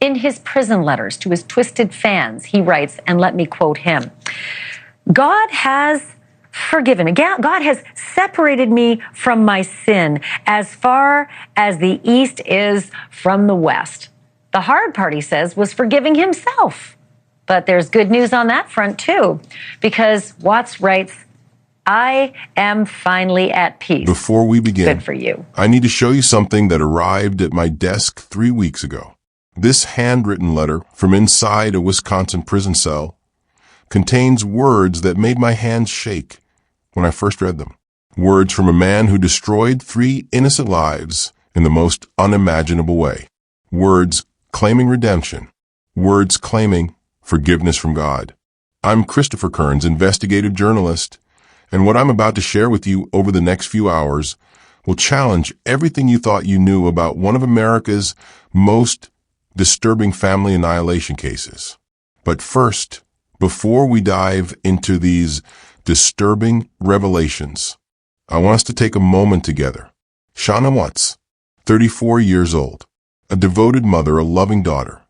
In his prison letters to his twisted fans, he writes, and let me quote him, God has forgiven me. God has separated me from my sin as far as the East is from the West. The hard part, he says, was forgiving himself. But there's good news on that front, too, because Watts writes, I am finally at peace. Before we begin, good for you. I need to show you something that arrived at my desk 3 weeks ago. This handwritten letter from inside a Wisconsin prison cell contains words that made my hands shake when I first read them. Words from a man who destroyed 3 innocent lives in the most unimaginable way. Words claiming redemption. Words claiming forgiveness from God. I'm Christopher Kearns, investigative journalist, and what I'm about to share with you over the next few hours will challenge everything you thought you knew about one of America's most disturbing family annihilation cases. But first, before we dive into these disturbing revelations, I want us to take a moment together. Shanann Watts, 34 years old, a devoted mother, a loving daughter,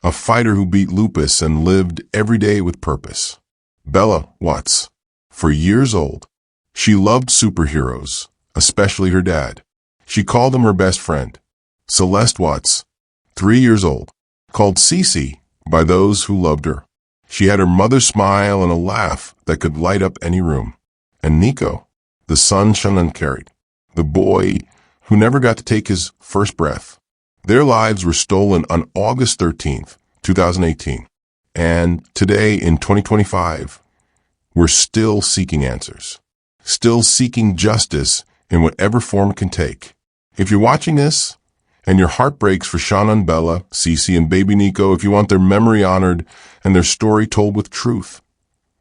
a fighter who beat lupus and lived every day with purpose. Bella Watts, for years old, she loved superheroes, especially her dad. She called him her best friend. Celeste Watts, 3 years old, called CeCe by those who loved her. She had her mother's smile and a laugh that could light up any room. And Nico, the son Shanann carried, the boy who never got to take his first breath. Their lives were stolen on August 13th, 2018. And today, in 2025, we're still seeking answers, still seeking justice in whatever form it can take. If you're watching this and your heart breaks for Shanann, Bella, CeCe, and baby Nico, if you want their memory honored and their story told with truth,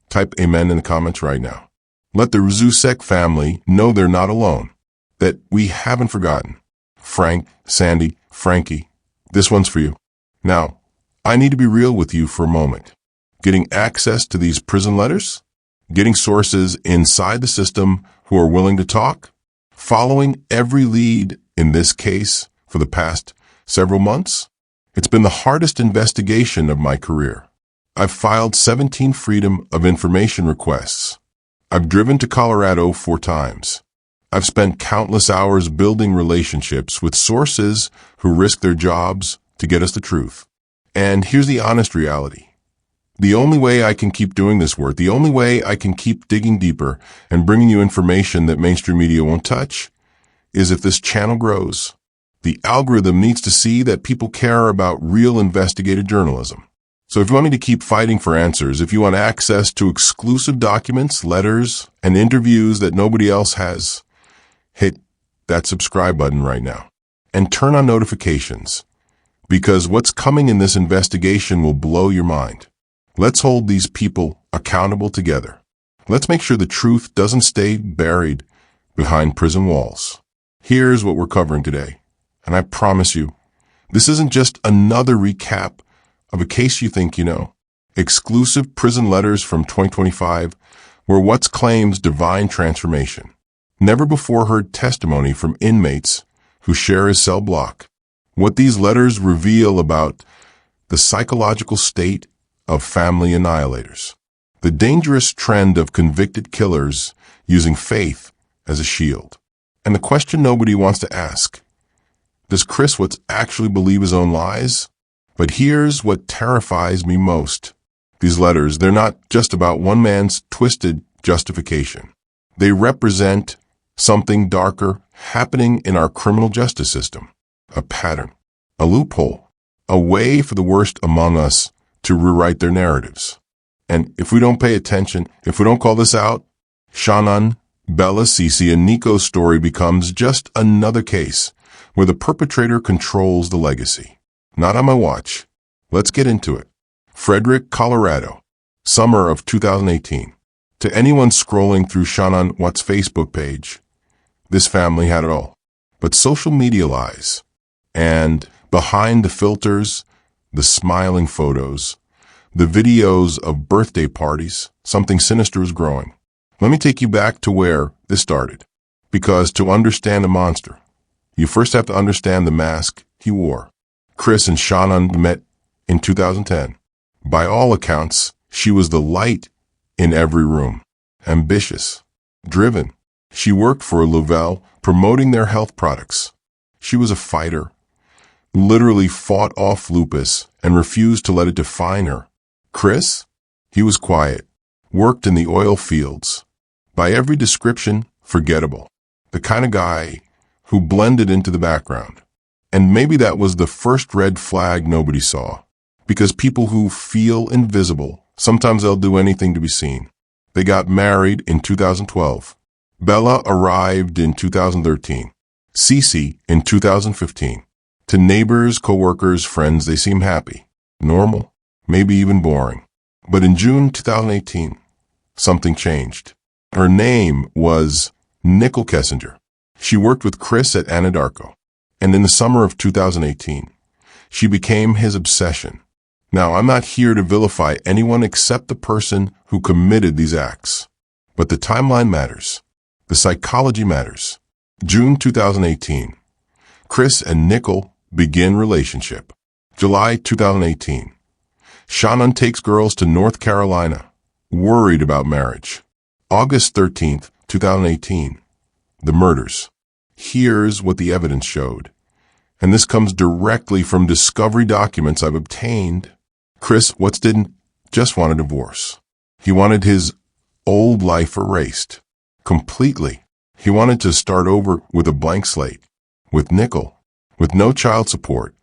type amen in the comments right now. Let the Zuzek family know they're not alone, that we haven't forgotten. Frank, Sandy, Frankie, this one's for you. Now, I need to be real with you for a moment. Getting access to these prison letters? Getting sources inside the system who are willing to talk? Following every lead in this case for the past several months? It's been the hardest investigation of my career. I've filed 17 Freedom of Information requests. I've driven to Colorado 4 times. I've spent countless hours building relationships with sources who risk their jobs to get us the truth. And here's the honest reality. The only way I can keep doing this work, the only way I can keep digging deeper and bringing you information that mainstream media won't touch, is if this channel grows. The algorithm needs to see that people care about real investigative journalism. So if you want me to keep fighting for answers, if you want access to exclusive documents, letters, and interviews that nobody else has, hit that subscribe button right now and turn on notifications, because what's coming in this investigation will blow your mind. Let's hold these people accountable together. Let's make sure the truth doesn't stay buried behind prison walls. Here's what we're covering today, and I promise you, this isn't just another recap of a case you think you know. Exclusive prison letters from 2025 were Watts claims divine transformation. Never before heard testimony from inmates who share his cell block. What these letters reveal about the psychological state of family annihilators. The dangerous trend of convicted killers using faith as a shield. And the question nobody wants to ask, does Chris Watts actually believe his own lies? But here's what terrifies me most. These letters, they're not just about one man's twisted justification. They represent something darker happening in our criminal justice system. A pattern, a loophole, a way for the worst among us to rewrite their narratives. And if we don't pay attention, if we don't call this out, Shanann, Bella, CeCe, and Nico's story becomes just another case where the perpetrator controls the legacy. Not on my watch. Let's get into it. Frederick, Colorado, summer of 2018. To anyone scrolling through Shanann Watts' Facebook page, this family had it all. But social media lies. And behind the filters, the smiling photos, the videos of birthday parties, something sinister is growing. Let me take you back to where this started. Because to understand a monster, you first have to understand the mask he wore. Chris and Shanann met in 2010. By all accounts, she was the light in every room. Ambitious, driven. She worked for Louvel, promoting their health products. She was a fighter, literally fought off lupus and refused to let it define her. Chris? He was quiet, worked in the oil fields. By every description, forgettable. The kind of guy who blended into the background. And maybe that was the first red flag nobody saw. Because people who feel invisible, sometimes they'll do anything to be seen. They got married in 2012. Bella arrived in 2013. CeCe in 2015. To neighbors, coworkers, friends, they seem happy, normal, maybe even boring. But in June 2018, something changed. Her name was Nicole Kessinger. She worked with Chris at Anadarko. And in the summer of 2018, she became his obsession. Now, I'm not here to vilify anyone except the person who committed these acts. But the timeline matters. The psychology matters. June 2018. Chris and Nicole begin relationship. July 2018. Shanann takes girls to North Carolina, worried about marriage. August 13th, 2018. The murders. Here's what the evidence showed. And this comes directly from discovery documents I've obtained. Chris Watts didn't just want a divorce. He wanted his old life erased. Completely. He wanted to start over with a blank slate. With Nicole. With no child support.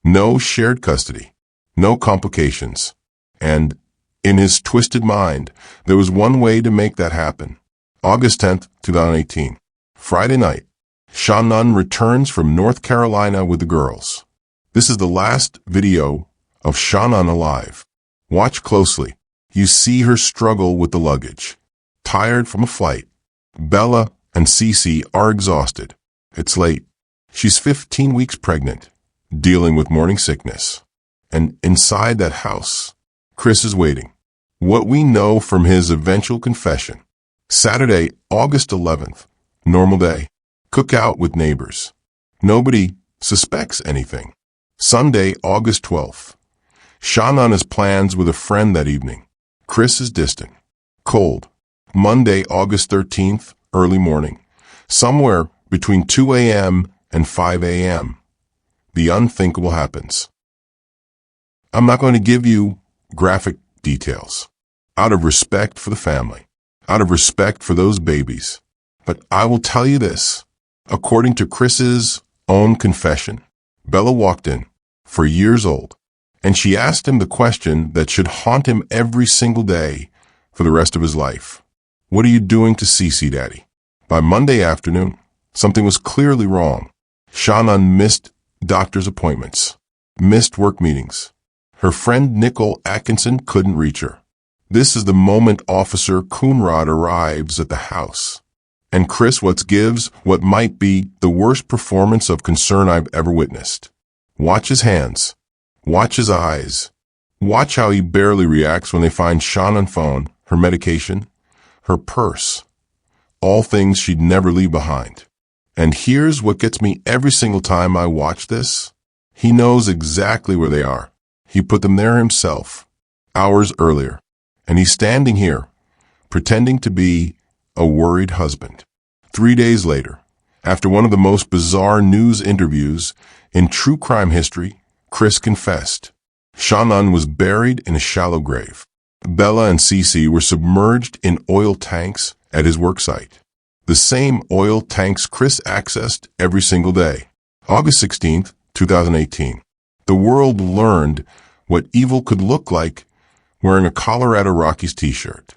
No shared custody. No complications. And, in his twisted mind, there was one way to make that happen. August 10th, 2018. Friday night. Shanann returns from North Carolina with the girls. This is the last video of Shanann alive. Watch closely. You see her struggle with the luggage. Tired from a flight. Bella and CeCe are exhausted. It's late. She's 15 weeks pregnant, dealing with morning sickness. And inside that house, Chris is waiting. What we know from his eventual confession. Saturday, August 11th. Normal day. Cookout with neighbors. Nobody suspects anything. Sunday, August 12th. Shanann has plans with a friend that evening. Chris is distant. Cold. Monday, August 13th, early morning. Somewhere between 2 a.m. and 5 a.m. The unthinkable happens. I'm not going to give you graphic details. Out of respect for the family. Out of respect for those babies. But I will tell you this. According to Chris's own confession, Bella walked in, 4 years old, and she asked him the question that should haunt him every single day for the rest of his life. What are you doing to CeCe, Daddy? By Monday afternoon, something was clearly wrong. Shanann missed doctor's appointments, missed work meetings. Her friend Nicole Atkinson couldn't reach her. This is the moment Officer Coonrod arrives at the house. And Chris Watts gives what might be the worst performance of concern I've ever witnessed. Watch his hands. Watch his eyes. Watch how he barely reacts when they find Shanann's phone, her medication, her purse. All things she'd never leave behind. And here's what gets me every single time I watch this. He knows exactly where they are. He put them there himself, hours earlier. And he's standing here, pretending to be a worried husband. 3 days later, after one of the most bizarre news interviews in true crime history, Chris confessed. Shanann was buried in a shallow grave. Bella and CeCe were submerged in oil tanks at his worksite. The same oil tanks Chris accessed every single day. August 16th, 2018. The world learned what evil could look like wearing a Colorado Rockies t-shirt.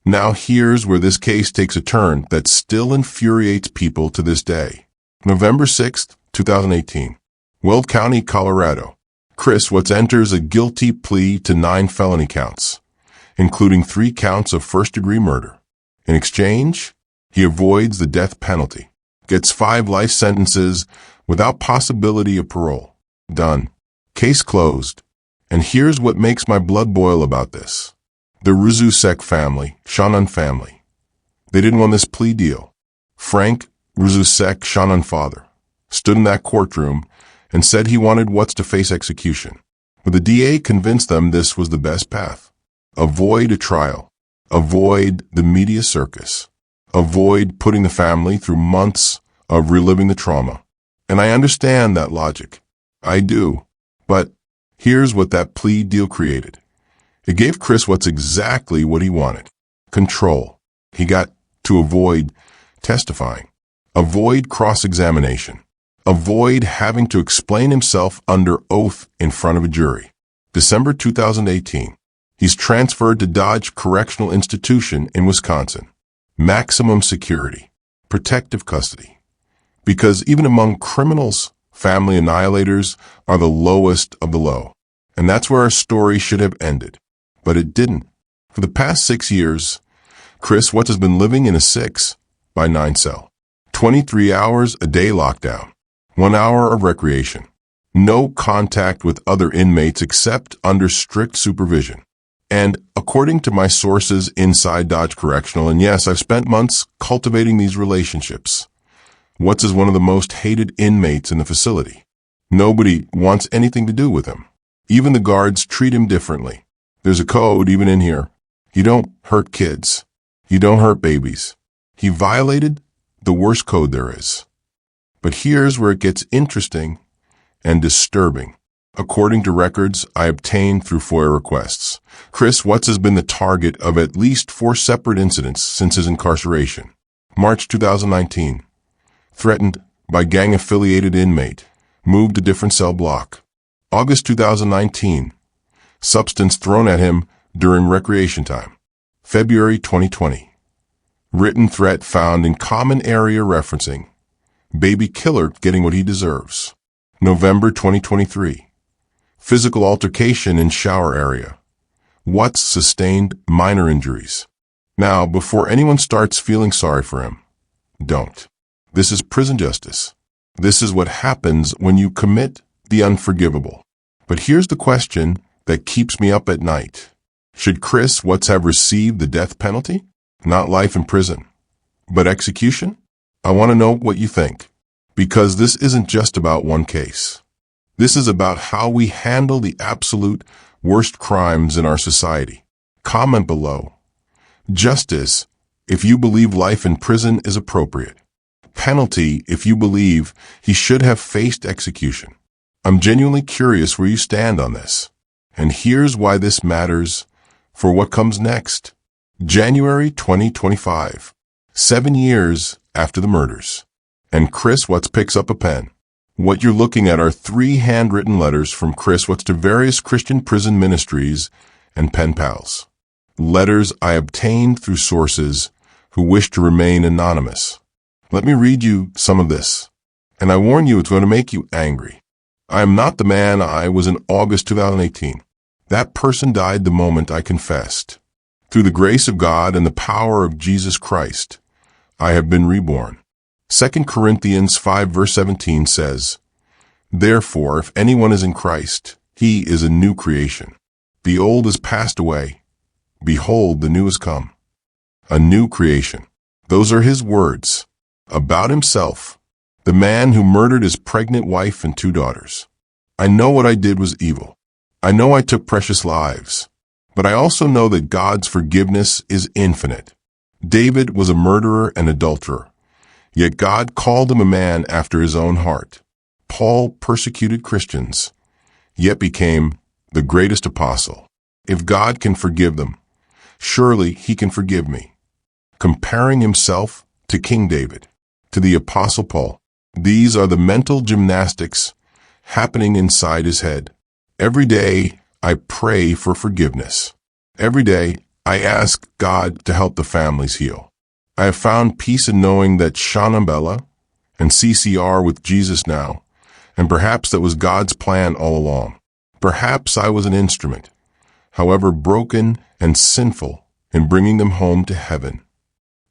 Now here's where this case takes a turn that still infuriates people to this day. November 6th, 2018. Weld County, Colorado. Chris Watts enters a guilty plea to 9 felony counts, including 3 counts of first-degree murder. In exchange, he avoids the death penalty, gets 5 life sentences without possibility of parole. Done. Case closed. And here's what makes my blood boil about this. The Rzusek family, Shanann family. They didn't want this plea deal. Frank Rzusek, Shannan's father, stood in that courtroom and said he wanted Watts to face execution. But the DA convinced them this was the best path. Avoid a trial. Avoid the media circus. Avoid putting the family through months of reliving the trauma. And I understand that logic. I do. But here's what that plea deal created. It gave Chris Watts exactly what he wanted. Control. He got to avoid testifying. Avoid cross-examination. Avoid having to explain himself under oath in front of a jury. December 2018. He's transferred to Dodge Correctional Institution in Wisconsin. Maximum security. Protective custody. Because even among criminals, family annihilators are the lowest of the low. And that's where our story should have ended. But it didn't. For the past 6 years, Chris Watts has been living in a 6x9 cell. 23 hours a day lockdown. 1 hour of recreation. No contact with other inmates except under strict supervision. And according to my sources inside Dodge Correctional, and yes, I've spent months cultivating these relationships, Watts is one of the most hated inmates in the facility. Nobody wants anything to do with him. Even the guards treat him differently. There's a code even in here. You don't hurt kids. You don't hurt babies. He violated the worst code there is. But here's where it gets interesting and disturbing. According to records I obtained through FOIA requests, Chris Watts has been the target of at least 4 separate incidents since his incarceration. March 2019. Threatened by gang-affiliated inmate. Moved to different cell block. August 2019. Substance thrown at him during recreation time. February 2020. Written threat found in common area referencing. Baby killer getting what he deserves. November 2023. Physical altercation in shower area. Watts sustained minor injuries. Now, before anyone starts feeling sorry for him, don't. This is prison justice. This is what happens when you commit the unforgivable. But here's the question that keeps me up at night. Should Chris Watts have received the death penalty? Not life in prison, but execution? I want to know what you think, because this isn't just about one case. This is about how we handle the absolute worst crimes in our society. Comment below. Justice, if you believe life in prison is appropriate. Penalty, if you believe he should have faced execution. I'm genuinely curious where you stand on this. And here's why this matters for what comes next. January 2025, 7 years after the murders. And Chris Watts picks up a pen. What you're looking at are 3 handwritten letters from Chris Watts to various Christian prison ministries and pen pals. Letters I obtained through sources who wish to remain anonymous. Let me read you some of this. And I warn you, it's going to make you angry. I am not the man I was in August 2018. That person died the moment I confessed. Through the grace of God and the power of Jesus Christ, I have been reborn. 2 Corinthians 5 verse 17 says, Therefore, if anyone is in Christ, he is a new creation. The old is passed away. Behold, the new has come. A new creation. Those are his words about himself, the man who murdered his pregnant wife and 2 daughters. I know what I did was evil. I know I took precious lives, but I also know that God's forgiveness is infinite. David was a murderer and adulterer, yet God called him a man after his own heart. Paul persecuted Christians, yet became the greatest apostle. If God can forgive them, surely he can forgive me. Comparing himself to King David, to the Apostle Paul, these are the mental gymnastics happening inside his head. Every day, I pray for forgiveness. Every day, I ask God to help the families heal. I have found peace in knowing that Shanann, Bella, and CeCe are with Jesus now, and perhaps that was God's plan all along. Perhaps I was an instrument, however broken and sinful, in bringing them home to heaven.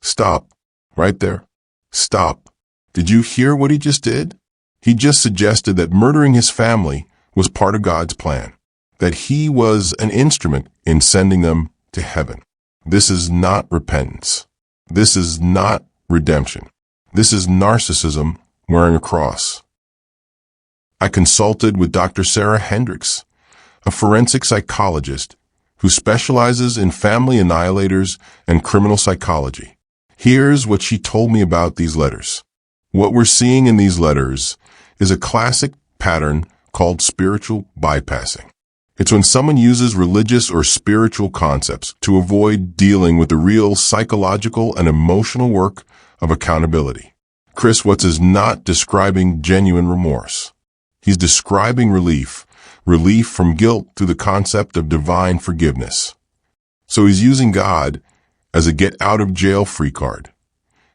Stop. Right there. Stop. Did you hear what he just did? He just suggested that murdering his family was part of God's plan, that he was an instrument in sending them to heaven. This is not repentance. This is not redemption. This is narcissism wearing a cross. I consulted with Dr. Sarah Hendricks, a forensic psychologist who specializes in family annihilators and criminal psychology. Here's what she told me about these letters. What we're seeing in these letters is a classic pattern called spiritual bypassing. It's when someone uses religious or spiritual concepts to avoid dealing with the real psychological and emotional work of accountability. Chris Watts is not describing genuine remorse. He's describing relief from guilt through the concept of divine forgiveness. So he's using God as a get-out-of-jail-free card.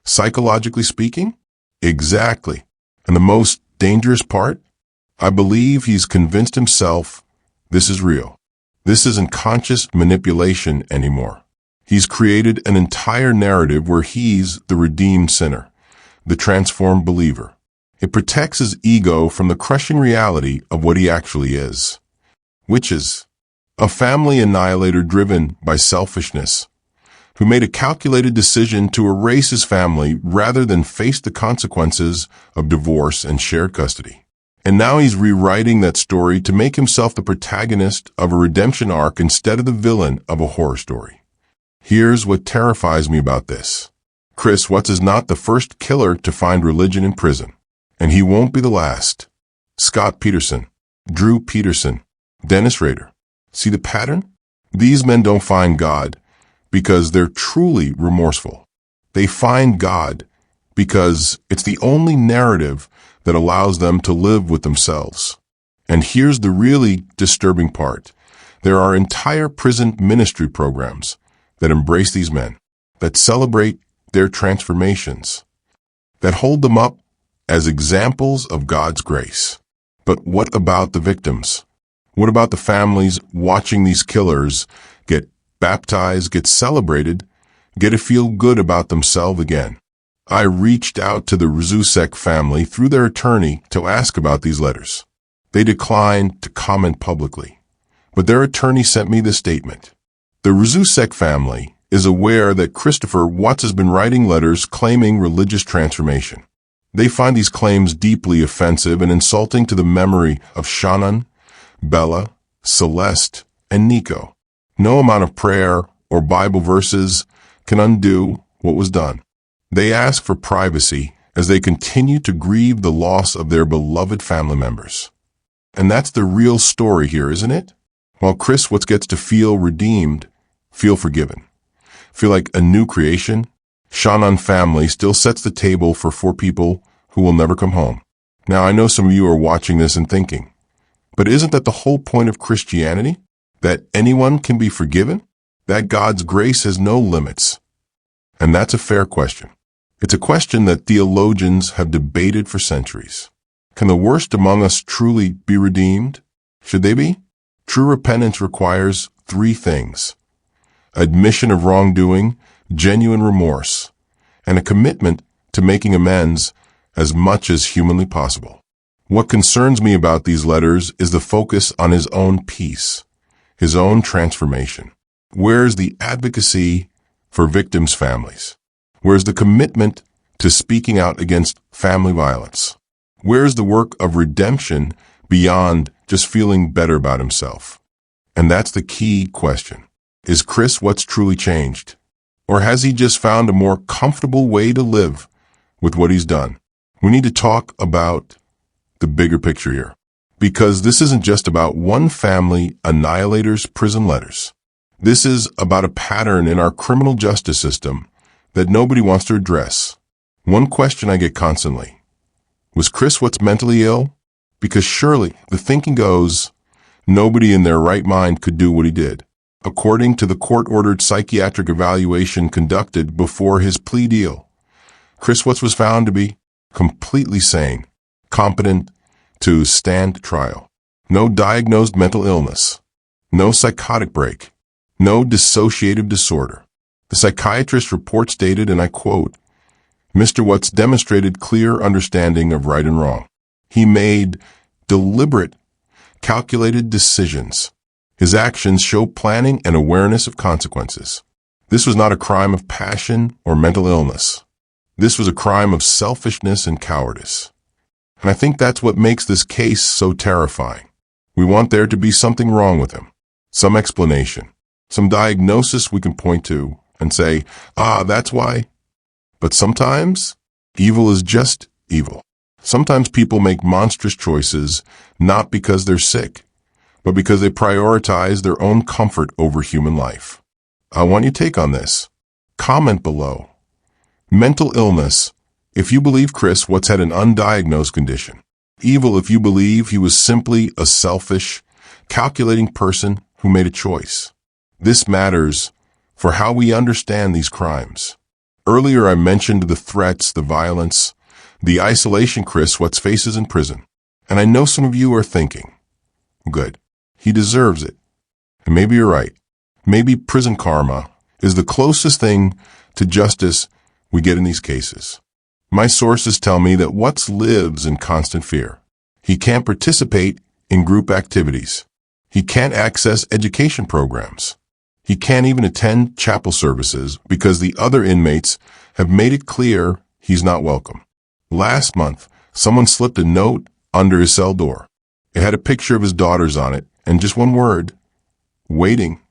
Psychologically speaking? Exactly. And the most dangerous part? I believe he's convinced himself this is real. This isn't conscious manipulation anymore. He's created an entire narrative where he's the redeemed sinner, the transformed believer. It protects his ego from the crushing reality of what he actually is, which is a family annihilator driven by selfishness, who made a calculated decision to erase his family rather than face the consequences of divorce and shared custody. And now he's rewriting that story to make himself the protagonist of a redemption arc instead of the villain of a horror story. Here's what terrifies me about this. Chris Watts is not the first killer to find religion in prison, and he won't be the last. Scott Peterson, Drew Peterson, Dennis Rader. See the pattern? These men don't find God because they're truly remorseful. They find God because it's the only narrative that allows them to live with themselves. And here's the really disturbing part. There are entire prison ministry programs that embrace these men, that celebrate their transformations, that hold them up as examples of God's grace. But what about the victims? What about the families watching these killers get baptized, get celebrated, get to feel good about themselves again? I reached out to the Rzusek family through their attorney to ask about these letters. They declined to comment publicly, but their attorney sent me this statement. The Rzusek family is aware that Christopher Watts has been writing letters claiming religious transformation. They find these claims deeply offensive and insulting to the memory of Shanann, Bella, Celeste, and Nico. No amount of prayer or Bible verses can undo what was done. They ask for privacy as they continue to grieve the loss of their beloved family members. And that's the real story here, isn't it? While Chris Watts gets to feel redeemed, feel forgiven, feel like a new creation, Shanann family still sets the table for 4 people who will never come home. Now, I know some of you are watching this and thinking, but isn't that the whole point of Christianity? That anyone can be forgiven? That God's grace has no limits? And that's a fair question. It's a question that theologians have debated for centuries. Can the worst among us truly be redeemed? Should they be? True repentance requires 3 things: admission of wrongdoing, genuine remorse, and a commitment to making amends as much as humanly possible. What concerns me about these letters is the focus on his own peace, his own transformation. Where's the advocacy for victims' families? Where's the commitment to speaking out against family violence? Where's the work of redemption beyond just feeling better about himself? And that's the key question. Is Chris Watts truly changed? Or has he just found a more comfortable way to live with what he's done? We need to talk about the bigger picture here, because this isn't just about one family annihilator's prison letters. This is about a pattern in our criminal justice system that nobody wants to address. One question I get constantly: was Chris Watts mentally ill? Because surely the thinking goes, nobody in their right mind could do what he did. According to the court-ordered psychiatric evaluation conducted before his plea deal, Chris Watts was found to be completely sane, competent to stand trial. No diagnosed mental illness, no psychotic break, no dissociative disorder. The psychiatrist report stated, and I quote, Mr. Watts demonstrated clear understanding of right and wrong. He made deliberate, calculated decisions. His actions show planning and awareness of consequences. This was not a crime of passion or mental illness. This was a crime of selfishness and cowardice. And I think that's what makes this case so terrifying. We want there to be something wrong with him, some explanation, some diagnosis we can point to and say, that's why. But sometimes evil is just evil. Sometimes people make monstrous choices not because they're sick, but because they prioritize their own comfort over human life. I want your take on this. Comment below. Mental illness, if you believe Chris Watts had an undiagnosed condition. Evil if you believe he was simply a selfish, calculating person who made a choice. This matters for how we understand these crimes. Earlier I mentioned the threats, the violence, the isolation Chris Watts faces in prison. And I know some of you are thinking, good, he deserves it. And maybe you're right. Maybe prison karma is the closest thing to justice we get in these cases. My sources tell me that Watts lives in constant fear. He can't participate in group activities. He can't access education programs. He can't even attend chapel services because the other inmates have made it clear he's not welcome. Last month, someone slipped a note under his cell door. It had a picture of his daughters on it and just one word, waiting.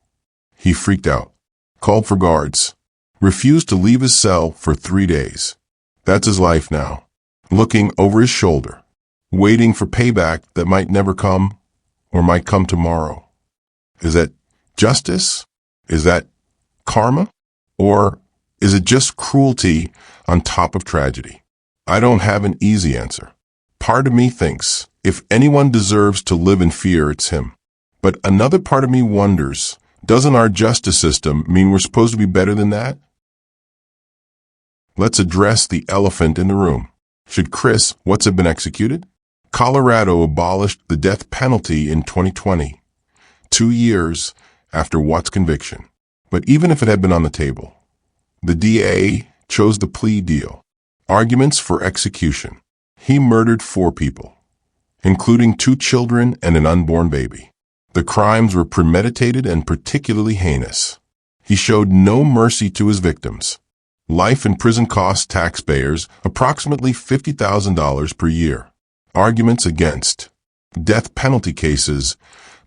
He freaked out, called for guards, refused to leave his cell for 3 days. That's his life now, looking over his shoulder, waiting for payback that might never come or might come tomorrow. Is that justice? Is that karma? Or is it just cruelty on top of tragedy? I don't have an easy answer. Part of me thinks if anyone deserves to live in fear, it's him. But another part of me wonders, doesn't our justice system mean we're supposed to be better than that? Let's address the elephant in the room. Should Chris Watts have been executed? Colorado abolished the death penalty in 2020, 2 years after Watts' conviction. But even if it had been on the table, the DA chose the plea deal. Arguments for execution. He murdered 4 people, including 2 children and an unborn baby. The crimes were premeditated and particularly heinous. He showed no mercy to his victims. Life in prison costs taxpayers approximately $50,000 per year. Arguments against. Death penalty cases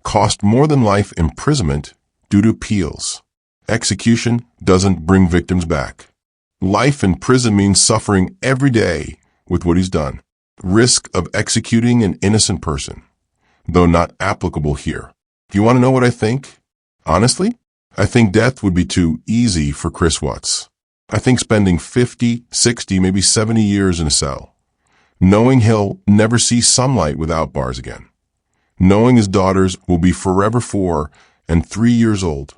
cost more than life imprisonment due to appeals. Execution doesn't bring victims back. Life in prison means suffering every day with what he's done. Risk of executing an innocent person, though not applicable here. Do you want to know what I think? Honestly, I think death would be too easy for Chris Watts. I think spending 50, 60, maybe 70 years in a cell, knowing he'll never see sunlight without bars again, knowing his daughters will be forever 4 and 3 years old,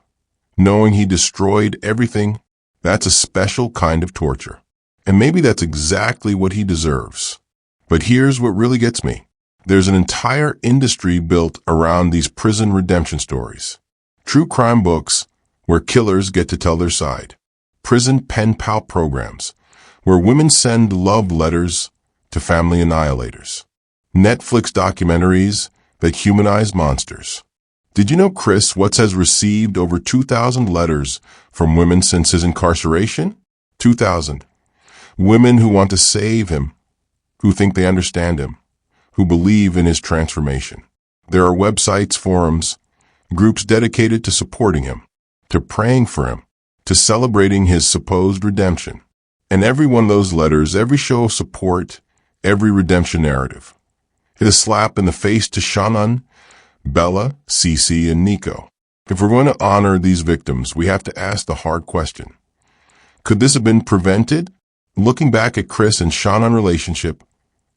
knowing he destroyed everything, that's a special kind of torture. And maybe that's exactly what he deserves. But here's what really gets me. There's an entire industry built around these prison redemption stories. True crime books where killers get to tell their side. Prison pen pal programs where women send love letters to family annihilators. Netflix documentaries that humanize monsters. Did you know Chris Watts has received over 2,000 letters from women since his incarceration? 2,000. Women who want to save him, who think they understand him, who believe in his transformation. There are websites, forums, groups dedicated to supporting him, to praying for him, to celebrating his supposed redemption. And every one of those letters, every show of support, every redemption narrative, is a slap in the face to Shanann, Bella, CeCe, and Nico. If we're going to honor these victims, we have to ask the hard question. Could this have been prevented? Looking back at Chris and Shanann's relationship,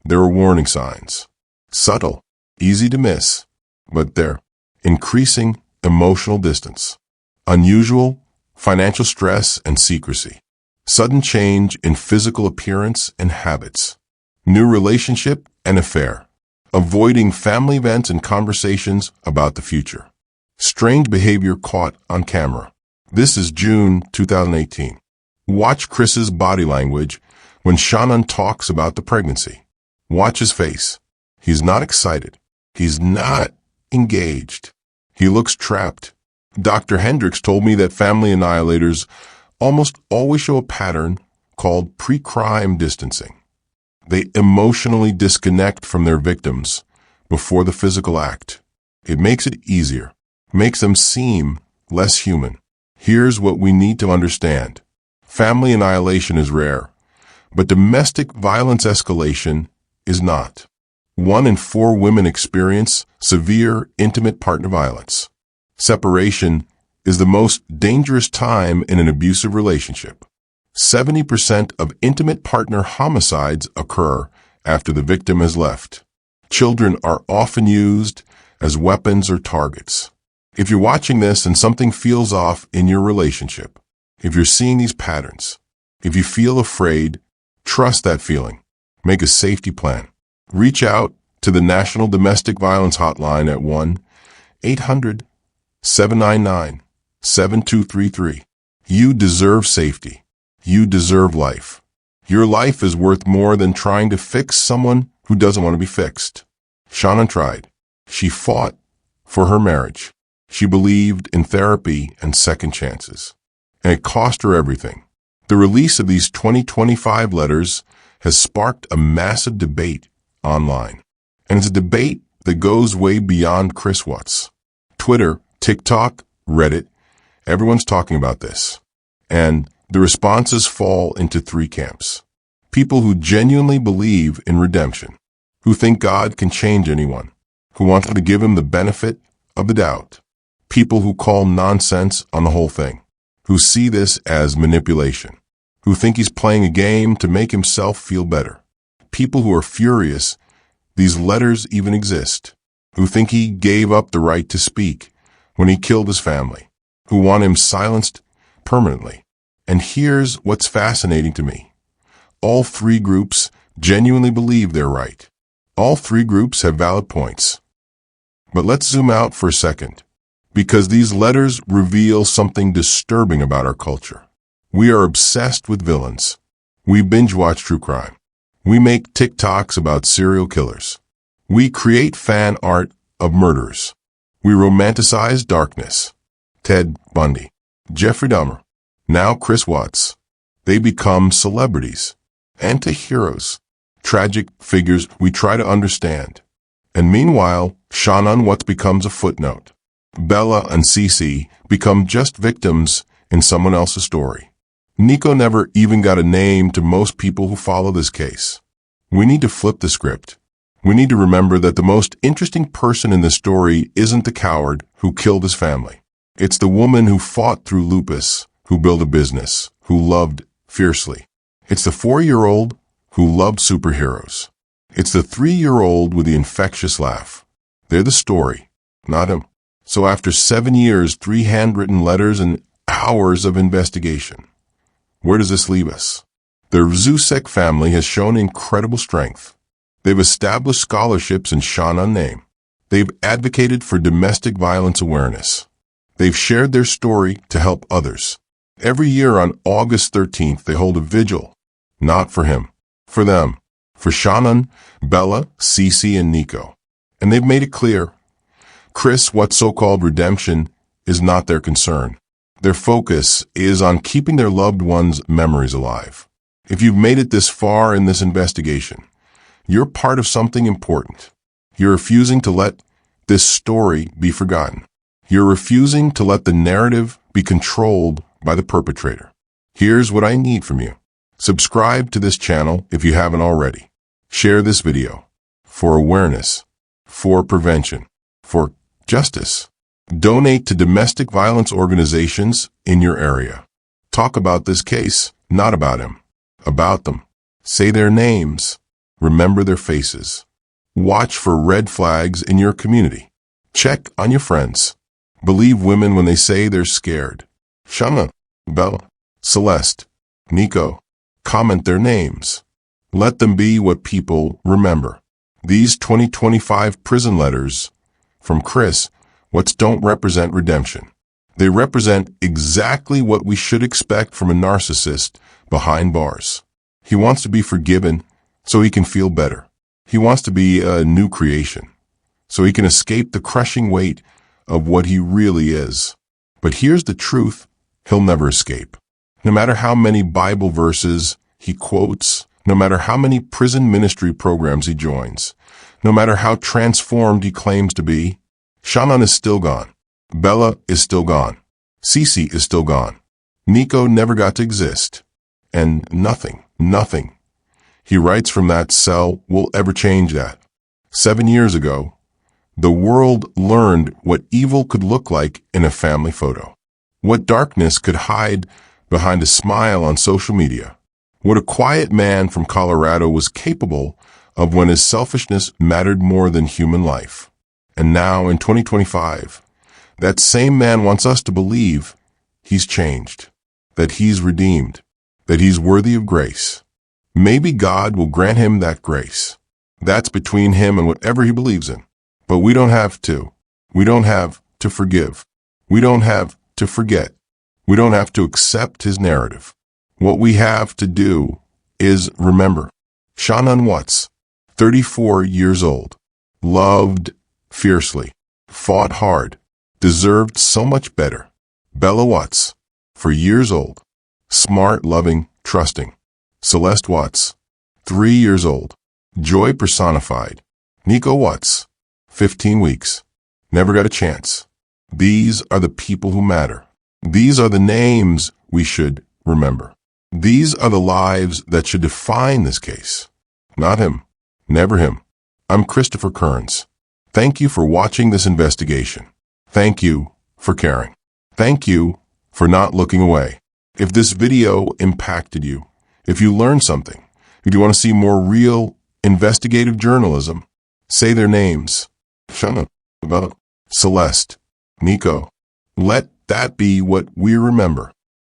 there were warning signs. Subtle, easy to miss, but they're increasing emotional distance, unusual financial stress and secrecy, sudden change in physical appearance and habits, new relationship and affair, avoiding family events and conversations about the future. Strange behavior caught on camera. This is June 2018. Watch Chris's body language when Shanann talks about the pregnancy. Watch his face. He's not excited. He's not engaged. He looks trapped. Dr. Hendricks told me that family annihilators almost always show a pattern called pre-crime distancing. They emotionally disconnect from their victims before the physical act. It makes it easier, makes them seem less human. Here's what we need to understand. Family annihilation is rare, but domestic violence escalation is not. 1 in 4 women experience severe intimate partner violence. Separation is the most dangerous time in an abusive relationship. 70% of intimate partner homicides occur after the victim has left. Children are often used as weapons or targets. If you're watching this and something feels off in your relationship, if you're seeing these patterns, if you feel afraid, trust that feeling. Make a safety plan. Reach out to the National Domestic Violence Hotline at 1-800-799-7233. You deserve safety. You deserve life. Your life is worth more than trying to fix someone who doesn't want to be fixed. Shanann tried. She fought for her marriage. She believed in therapy and second chances. And it cost her everything. The release of these 2025 letters has sparked a massive debate online. And it's a debate that goes way beyond Chris Watts. Twitter, TikTok, Reddit, everyone's talking about this. And the responses fall into 3 camps. People who genuinely believe in redemption, who think God can change anyone, who want to give him the benefit of the doubt. People who call nonsense on the whole thing, who see this as manipulation, who think he's playing a game to make himself feel better. People who are furious these letters even exist, who think he gave up the right to speak when he killed his family, who want him silenced permanently. And here's what's fascinating to me. All 3 groups genuinely believe they're right. All 3 groups have valid points. But let's zoom out for a second, because these letters reveal something disturbing about our culture. We are obsessed with villains. We binge-watch true crime. We make TikToks about serial killers. We create fan art of murderers. We romanticize darkness. Ted Bundy, Jeffrey Dahmer, now Chris Watts. They become celebrities, anti-heroes, tragic figures we try to understand. And meanwhile, Shanann Watts becomes a footnote. Bella and CeCe become just victims in someone else's story. Nico never even got a name to most people who follow this case. We need to flip the script. We need to remember that the most interesting person in this story isn't the coward who killed his family. It's the woman who fought through lupus, who built a business, who loved fiercely. It's the 4-year-old who loved superheroes. It's the 3-year-old with the infectious laugh. They're the story, not him. So after 7 years, 3 handwritten letters, and hours of investigation, where does this leave us? The CeCe family has shown incredible strength. They've established scholarships in Shannann's name. They've advocated for domestic violence awareness. They've shared their story to help others. Every year on August 13th, they hold a vigil. Not for him, for them, for Shanann, Bella, CeCe, and Nico. And they've made it clear, Chris, what so-called redemption is not their concern. Their focus is on keeping their loved ones' memories alive. If you've made it this far in this investigation, you're part of something important. You're refusing to let this story be forgotten. You're refusing to let the narrative be controlled by the perpetrator. Here's what I need from you. Subscribe to this channel if you haven't already. Share this video for awareness, for prevention, for justice. Donate to domestic violence organizations in your area. Talk about this case, not about him. About them. Say their names. Remember their faces. Watch for red flags in your community. Check on your friends. Believe women when they say they're scared. Shanann, Bella, Celeste, Nico. Comment their names. Let them be what people remember. These 2025 prison letters from Chris Watts don't represent redemption. They represent exactly what we should expect from a narcissist behind bars. He wants to be forgiven so he can feel better. He wants to be a new creation so he can escape the crushing weight of what he really is. But here's the truth, he'll never escape. No matter how many Bible verses he quotes, no matter how many prison ministry programs he joins, no matter how transformed he claims to be, Shanann is still gone. Bella is still gone. CeCe is still gone. Nico never got to exist. And nothing, he writes from that cell, will ever change that. 7 years ago, the world learned what evil could look like in a family photo. What darkness could hide behind a smile on social media. What a quiet man from Colorado was capable of when his selfishness mattered more than human life. And now, in 2025, that same man wants us to believe he's changed, that he's redeemed, that he's worthy of grace. Maybe God will grant him that grace. That's between him and whatever he believes in. But we don't have to. We don't have to forgive. We don't have to forget. We don't have to accept his narrative. What we have to do is remember. Shanann Watts, 34 years old, loved fiercely, fought hard, deserved so much better. Bella Watts, 4 years old, smart, loving, trusting. Celeste Watts, 3 years old, joy personified. Nico Watts, 15 weeks, never got a chance. These are the people who matter. These are the names we should remember. These are the lives that should define this case. Not him. Never him. I'm Christopher Kearns. Thank you for watching this investigation. Thank you for caring. Thank you for not looking away. If this video impacted you, if you learned something, if you want to see more real investigative journalism, say their names. Shanann, Bella, Celeste, Nico. Let that be what we remember.